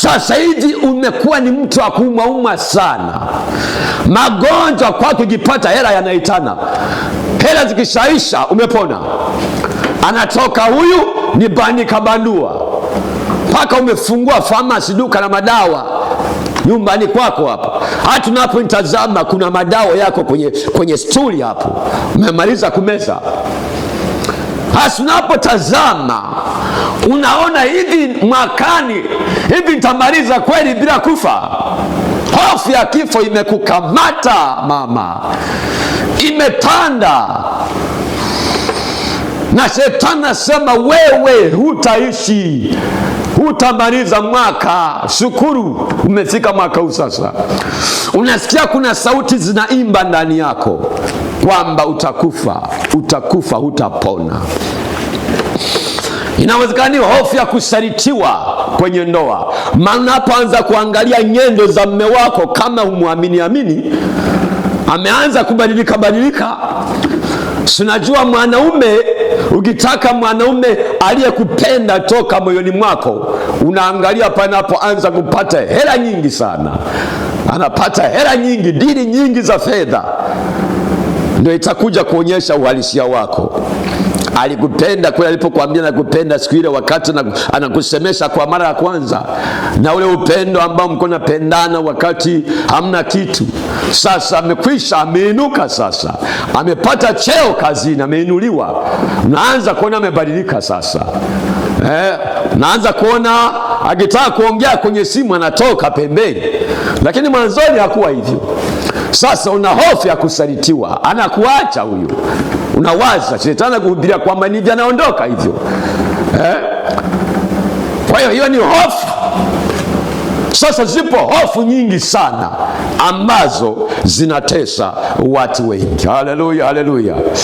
Sasa hivi umekuwa ni mtu wa kuumwaumwa sana, magonjwa kwako, ukipata hela yanaitana, hela zikishaisha umepona, anatoka huyu ni bandika bandua, mpaka umefungua famasi, duka la madawa nyumbani kwako hapa. Hata unapotazama kuna madawa yako kwenye stuli hapo, umemaliza kumeza. Hasa unapotazama unaona hivi mwakani hivi nitamaliza kweli bila kufa? Hofu ya kifo imekukamata mama, imetanda, na shetani anasema wewe hutaishi, hutamaliza mwaka. Shukuru umefika mwaka huu sasa. Unasikia kuna sauti zinaimba ndani yako kwamba utakufa, hutapona. Inawezekana hofu ya kusalitiwa kwenye ndoa, maana unapoanza kuangalia nyendo za mume wako, kama humwamini, ameanza kubadilika. Sinajua mwanaume, ukitaka mwanaume aliyekupenda toka moyoni mwako, unaangalia panapoanza kupata hela nyingi sana, anapata hela nyingi, dili nyingi za fedha, ndio itakuja kuonyesha uhalisia wako. Alikupenda kweli alipokuambia nakupenda siku ile, wakati anakusemesha kwa mara ya kwanza, na ule upendo ambao mko napendana wakati hamna kitu. Sasa amekwisha, ameinuka, sasa amepata cheo kazini, ameinuliwa, unaanza kuona amebadilika sasa. Naanza kuona akitaka kuongea kwenye simu anatoka pembeni, lakini mwanzoni hakuwa hivyo. Sasa una hofu ya kusalitiwa, anakuacha huyu, unawaza shetani kuhubiria kwamba ndivyo anaondoka hivyo. Kwa hiyo ni hofu. Sasa zipo hofu nyingi sana ambazo zinatesa watu wengi. Haleluya, haleluya.